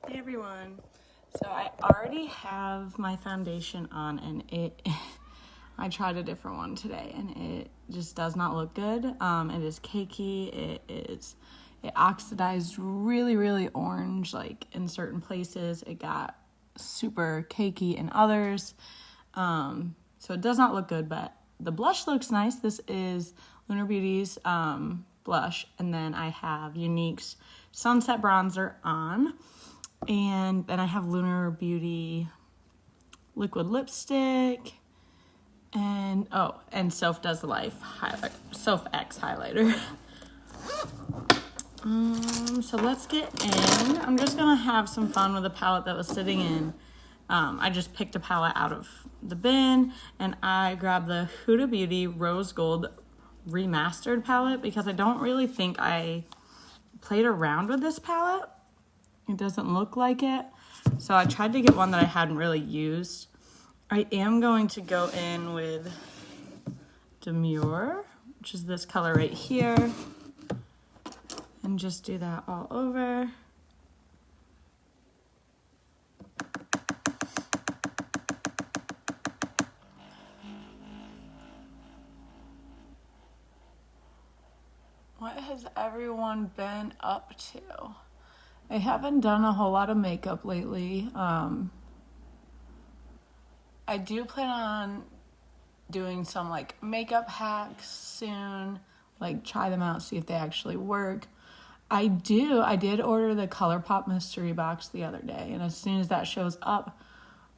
Hey everyone. So I already have my foundation on and I tried a different one today and it just does not look good. It is cakey. It oxidized really orange, like in certain places. It got super cakey in others. So it does not look good, but the blush looks nice. This is Lunar Beauty's blush, and then I have Unique's Sunset Bronzer on. And then I have Lunar Beauty liquid lipstick, and Soph Does the Life highlight, SophX highlighter. So let's get in. I'm just gonna have some fun with a palette that was sitting in. I just picked a palette out of the bin, and I grabbed the Huda Beauty Rose Gold Remastered palette because I don't really think I played around with this palette. It doesn't look like it. So I tried to get one that I hadn't really used. I am going to go in with Demure, which is this color right here, and just do that all over. What has everyone been up to? I haven't done a whole lot of makeup lately. I do plan on doing some like makeup hacks soon, like try them out, see if they actually work. I did order the ColourPop mystery box the other day, and as soon as that shows up,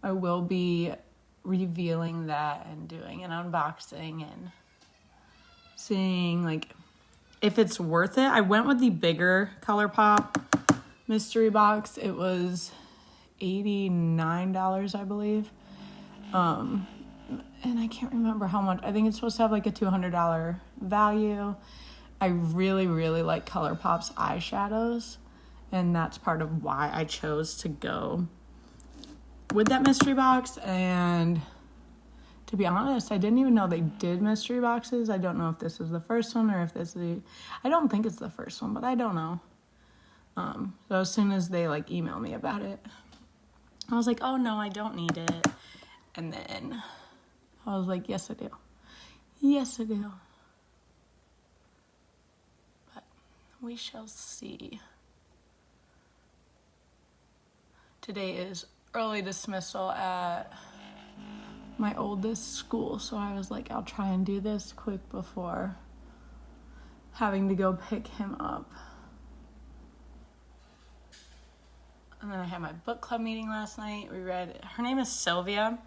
I will be revealing that and doing an unboxing and seeing like if it's worth it. I went with the bigger ColourPop mystery box. It was $89, I believe. And I can't remember how much. I think it's supposed to have like a $200 value. I really like ColourPop's eyeshadows, and that's part of why I chose to go with that mystery box. And to be honest, I didn't even know they did mystery boxes. I don't know if this is the first one or if this is I don't think it's the first one, but I don't know. So as soon as they like emailed me about it, I was like, oh no, I don't need it. And then I was like, yes I do. Yes I do. But we shall see. Today is early dismissal at my oldest school, so I was like, I'll try and do this quick before having to go pick him up. And then I had my book club meeting last night. We read, her name is Sylvia,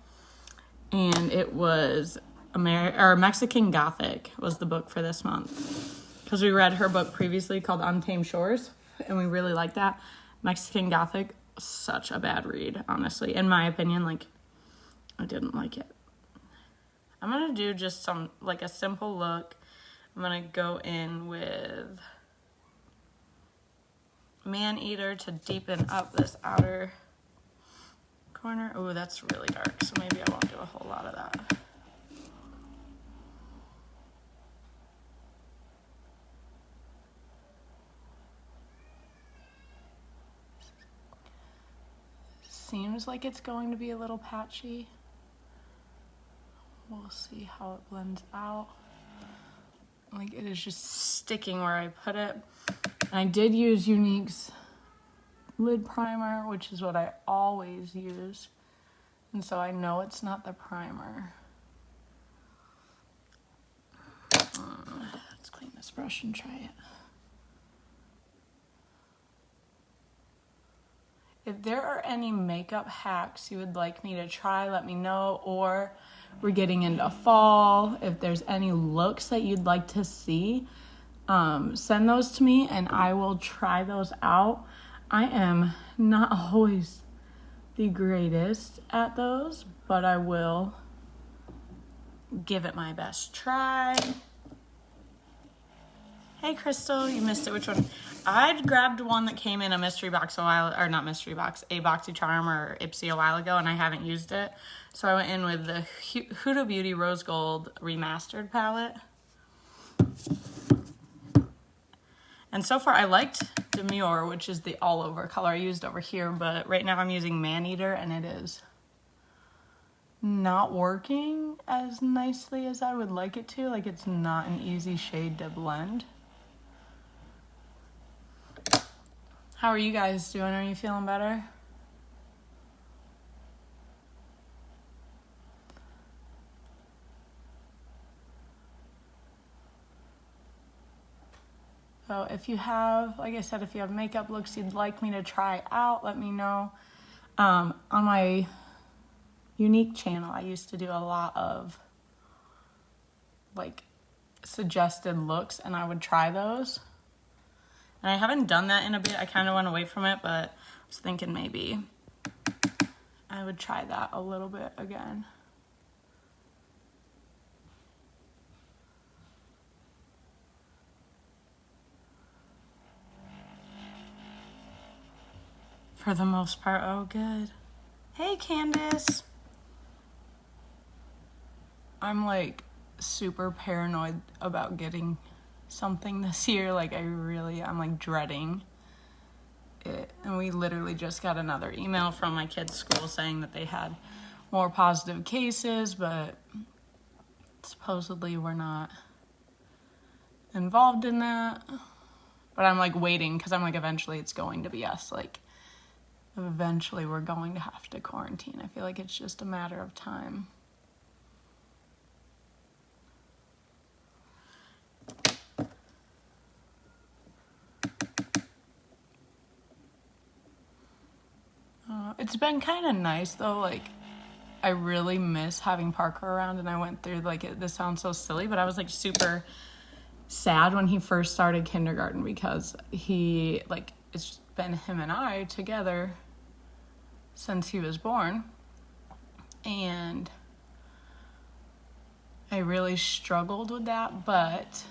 and it was Mexican Gothic was the book for this month. Because we read her book previously called Untamed Shores, and we really liked that. Mexican Gothic, such a bad read, honestly. In my opinion, like, I didn't like it. I'm going to do just some, like a simple look. I'm going to go in with Maneater to deepen up this outer corner. Oh, that's really dark, so maybe I won't do a whole lot of that. Seems like it's going to be a little patchy. We'll see how it blends out. Like, it is just sticking where I put it. And I did use Unique's lid primer, which is what I always use. And so I know it's not the primer. Let's clean this brush and try it. If there are any makeup hacks you would like me to try, let me know. Or we're getting into fall. If there's any looks that you'd like to see, send those to me and I will try those out. I am not always the greatest at those, but I will give it my best try. Hey Crystal, you missed it. Which one? I grabbed one that came in a mystery box a BoxyCharm or Ipsy a while ago, and I haven't used it. So I went in with the Huda Beauty Rose Gold Remastered palette. And so far I liked Demure, which is the all over color I used over here, but right now I'm using Maneater and it is not working as nicely as I would like it to. Like, it's not an easy shade to blend. How are you guys doing? Are you feeling better? So if you have, like I said, if you have makeup looks you'd like me to try out, let me know. On my Unique channel, I used to do a lot of like suggested looks and I would try those. And I haven't done that in a bit. I kind of went away from it, but I was thinking maybe I would try that a little bit again. For the most part, oh good. Hey Candace! I'm like super paranoid about getting something this year. Like I'm like dreading it. And we literally just got another email from my kids' school saying that they had more positive cases, but supposedly we're not involved in that. But I'm like waiting because I'm like eventually it's going to be us. Like eventually we're going to have to quarantine. I feel like it's just a matter of time. It's been kind of nice though. Like I really miss having Parker around, and I went through like this sounds so silly, but I was like super sad when he first started kindergarten because he like it's been him and I together since he was born, and I really struggled with that, but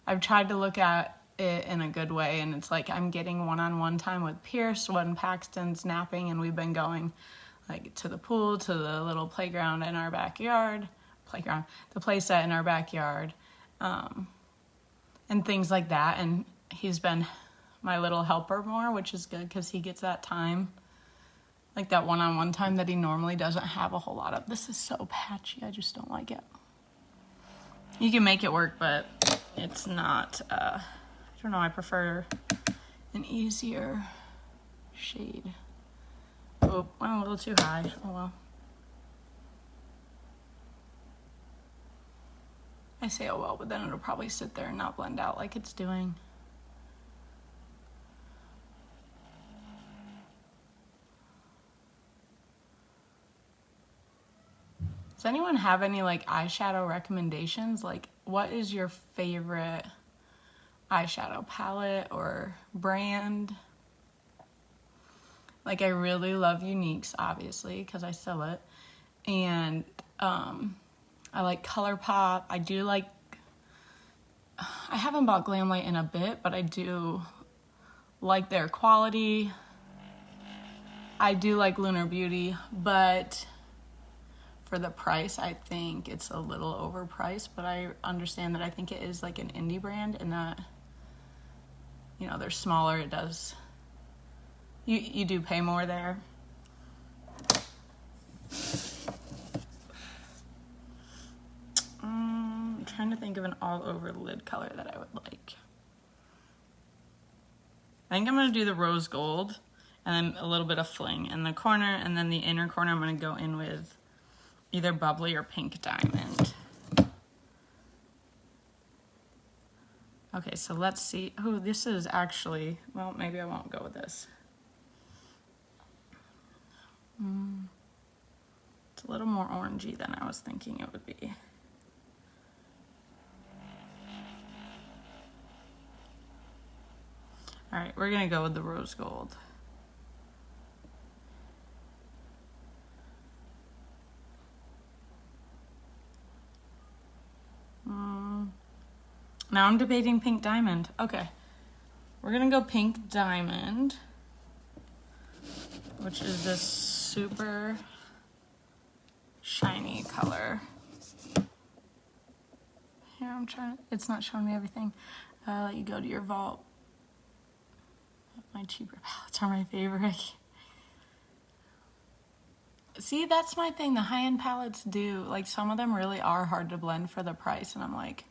I've tried to look at it in a good way, and it's like I'm getting one-on-one time with Pierce when Paxton's napping, and we've been going like to the pool, to the little playground in our backyard, the play set in our backyard, and things like that. And he's been my little helper more, which is good because he gets that time, like that one-on-one time that he normally doesn't have a whole lot of. This is so patchy, I just don't like it. You can make it work, but it's not, I don't know, I prefer an easier shade. Oh, went a little too high, oh well. I say oh well, but then it'll probably sit there and not blend out like it's doing. Does anyone have any like eyeshadow recommendations? Like, what is your favorite eyeshadow palette or brand? Like, I really love Uniques, obviously, because I sell it. And I like ColourPop. I do like, I haven't bought Glamlight in a bit, but I do like their quality. I do like Lunar Beauty, but for the price, I think it's a little overpriced, but I understand that I think it is like an indie brand and that, you know, they're smaller. It does, you do pay more there. I'm trying to think of an all over lid color that I would like. I think I'm gonna do the rose gold and then a little bit of fling in the corner, and then the inner corner I'm gonna go in with either bubbly or pink diamond. Okay, so let's see. Oh, this is actually, well, maybe I won't go with this. It's a little more orangey than I was thinking it would be. All right, we're gonna go with the rose gold. Now I'm debating pink diamond. Okay, we're gonna go pink diamond, which is this super shiny color. Here, it's not showing me everything. I'll let you go to your vault. My cheaper palettes are my favorite. See, that's my thing. The high-end palettes do, like, some of them really are hard to blend for the price, and I'm like,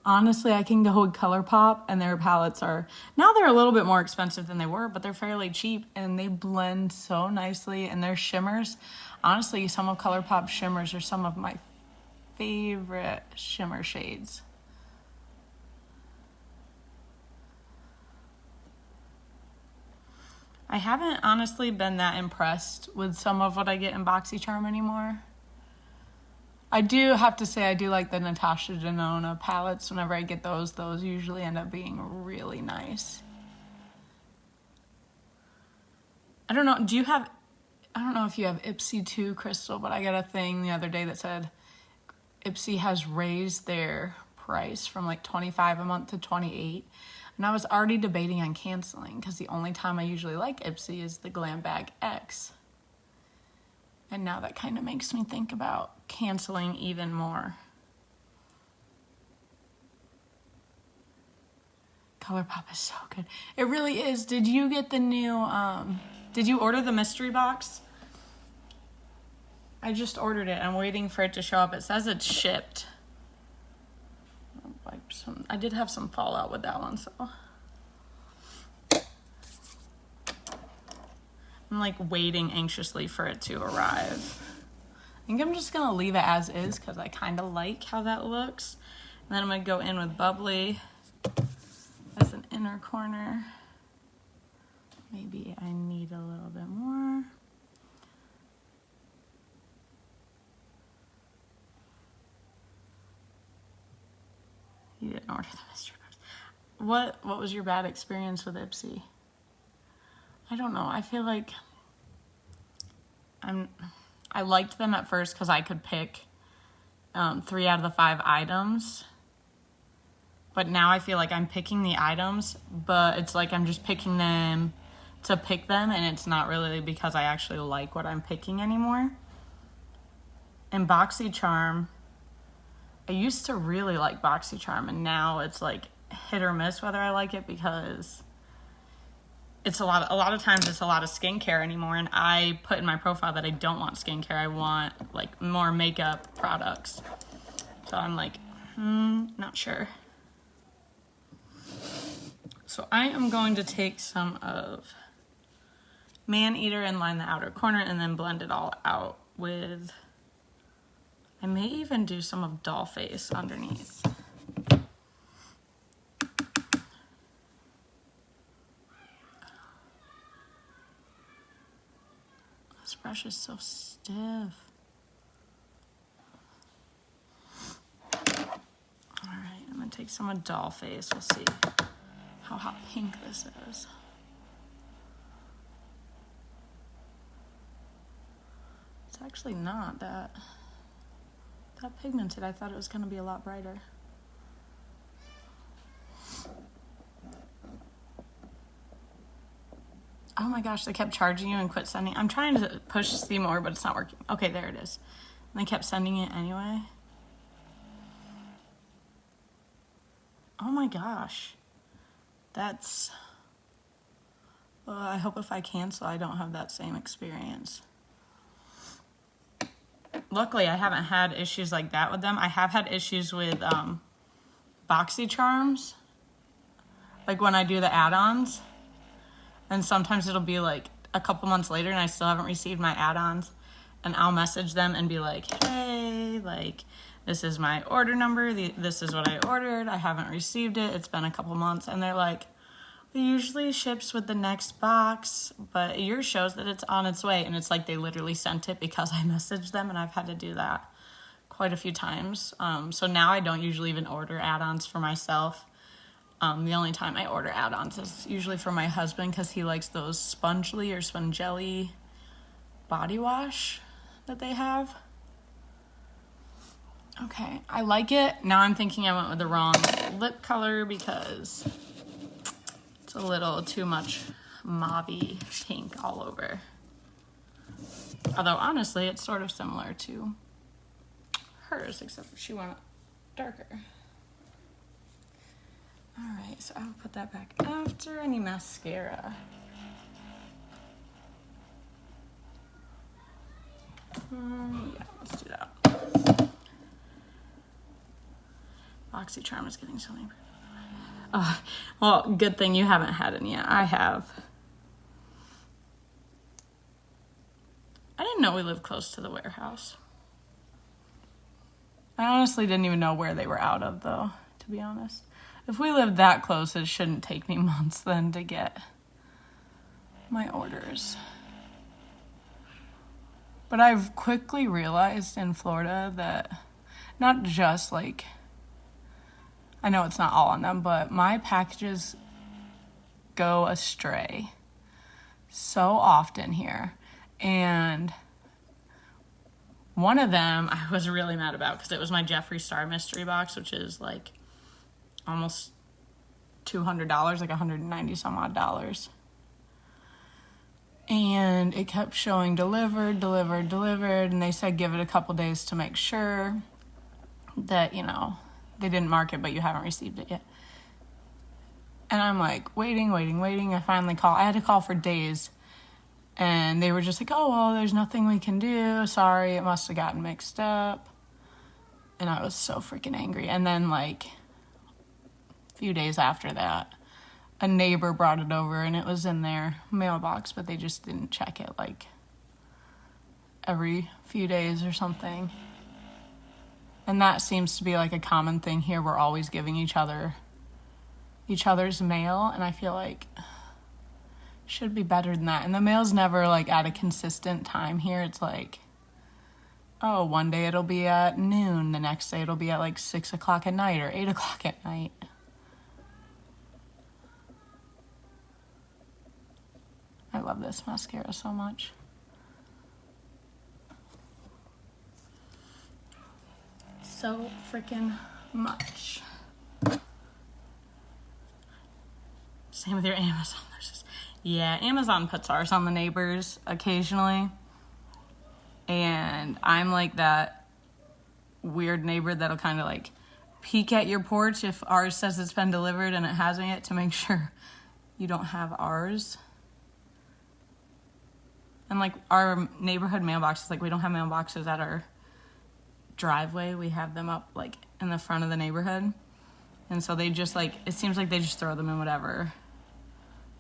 honestly, I can go with ColourPop, and their palettes are, now they're a little bit more expensive than they were, but they're fairly cheap, and they blend so nicely, and their shimmers, honestly, some of ColourPop's shimmers are some of my favorite shimmer shades. I haven't honestly been that impressed with some of what I get in BoxyCharm anymore. I do have to say I do like the Natasha Denona palettes. Whenever I get those usually end up being really nice. I don't know, I don't know if you have Ipsy too, Crystal, but I got a thing the other day that said Ipsy has raised their price from like $25 a month to $28. And I was already debating on canceling because the only time I usually like Ipsy is the Glam Bag X. And now that kind of makes me think about canceling even more. ColourPop is so good. It really is. Did you get the new, did you order the mystery box? I just ordered it. I'm waiting for it to show up. It says it's shipped. I did have some fallout with that one, so. I'm like waiting anxiously for it to arrive. I think I'm just gonna leave it as is because I kind of like how that looks. And then I'm gonna go in with Bubbly as an inner corner. Maybe I need a little bit more. You didn't order the mystery box. What was your bad experience with Ipsy? I don't know. I feel like I liked them at first because I could pick 3 out of the 5 items. But now I feel like I'm picking the items, but it's like I'm just picking them to pick them, and it's not really because I actually like what I'm picking anymore. And BoxyCharm, I used to really like BoxyCharm, and now it's like hit or miss whether I like it because it's a lot of times it's a lot of skincare anymore, and I put in my profile that I don't want skincare. I want like more makeup products. So I'm like, not sure. So I am going to take some of Maneater and line the outer corner and then blend it all out with, I may even do some of Dollface underneath. This brush is so stiff. All right, I'm gonna take some of Dollface. We'll see how hot pink this is. It's actually not that pigmented. I thought it was gonna be a lot brighter. Oh my gosh, they kept charging you and quit sending. I'm trying to push see more, but it's not working. Okay, there it is. And they kept sending it anyway. Oh my gosh. That's, I hope if I cancel, I don't have that same experience. Luckily, I haven't had issues like that with them. I have had issues with BoxyCharms, like when I do the add-ons. And sometimes it'll be like a couple months later and I still haven't received my add-ons. And I'll message them and be like, hey, like, this is my order number. This is what I ordered. I haven't received it. It's been a couple months. And they're like, it usually ships with the next box, but yours shows that it's on its way. And it's like they literally sent it because I messaged them, and I've had to do that quite a few times. So now I don't usually even order add-ons for myself. The only time I order add-ons is usually for my husband because he likes those Spongely or Spongelly body wash that they have. Okay, I like it. Now I'm thinking I went with the wrong lip color because it's a little too much mauve-y pink all over. Although honestly, it's sort of similar to hers, except she went darker. Alright, so I'll put that back after. I need mascara. Yeah, let's do that. BoxyCharm is getting something. Oh, well, good thing you haven't had any yet. I have. I didn't know we lived close to the warehouse. I honestly didn't even know where they were out of, though, to be honest. If we lived that close, it shouldn't take me months then to get my orders. But I've quickly realized in Florida that not just like, I know it's not all on them, but my packages go astray so often here. And one of them I was really mad about because it was my Jeffree Star mystery box, which is like almost $200, like $190 some odd dollars. And it kept showing delivered, and they said give it a couple days to make sure that, you know, they didn't mark it, but you haven't received it yet. And I'm like, waiting. I finally call. I had to call for days. And they were just like, oh, well, there's nothing we can do. Sorry, it must have gotten mixed up. And I was so freaking angry. And then, like, a few days after that, a neighbor brought it over, and it was in their mailbox, but they just didn't check it, like, every few days or something. And that seems to be, like, a common thing here. We're always giving each other's mail, and I feel like should be better than that. And the mail's never, like, at a consistent time here. It's like, oh, one day it'll be at noon. The next day it'll be at, like, 6 o'clock at night or 8 o'clock at night. I love this mascara so much. So freaking much. Same with your Amazon. Yeah, Amazon puts ours on the neighbors occasionally. And I'm like that weird neighbor that'll kind of like peek at your porch if ours says it's been delivered and it hasn't yet to make sure you don't have ours. And like our neighborhood mailboxes, like we don't have mailboxes at our driveway. We have them up like in the front of the neighborhood. And so they just like, it seems like they just throw them in whatever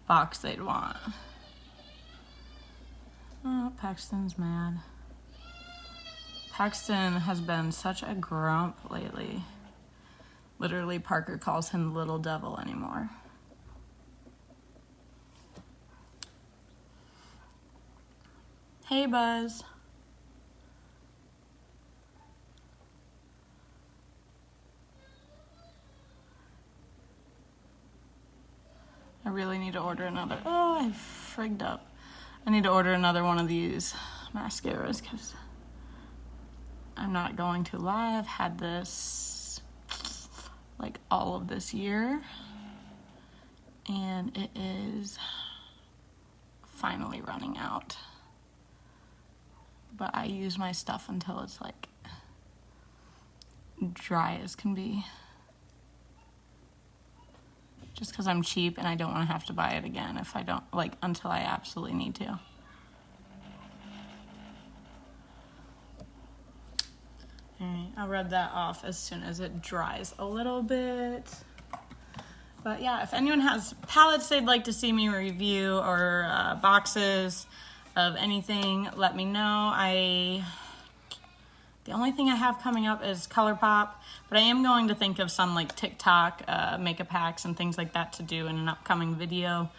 box they'd want. Oh, Paxton's mad. Paxton has been such a grump lately. Literally, Parker calls him little devil anymore. Hey, Buzz. I really need to order another. Oh, I frigged up. I need to order another one of these mascaras because I'm not going to lie. I've had this like all of this year, and it is finally running out. But I use my stuff until it's like dry as can be. Just because I'm cheap and I don't want to have to buy it again if I don't, like, until I absolutely need to. All right, I'll rub that off as soon as it dries a little bit. But yeah, if anyone has palettes they'd like to see me review or boxes of anything, let me know. The only thing I have coming up is ColourPop, but I am going to think of some like TikTok makeup hacks and things like that to do in an upcoming video.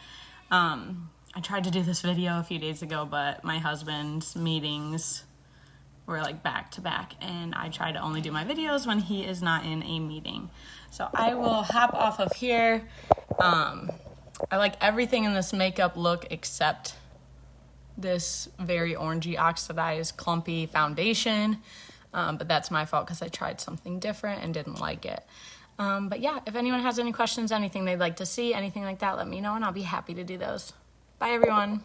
I tried to do this video a few days ago, but my husband's meetings were like back to back, and I try to only do my videos when he is not in a meeting. So I will hop off of here. I like everything in this makeup look except this very orangey oxidized clumpy foundation. But that's my fault because I tried something different and didn't like it. But yeah, if anyone has any questions, anything they'd like to see, anything like that, let me know and I'll be happy to do those. Bye, everyone.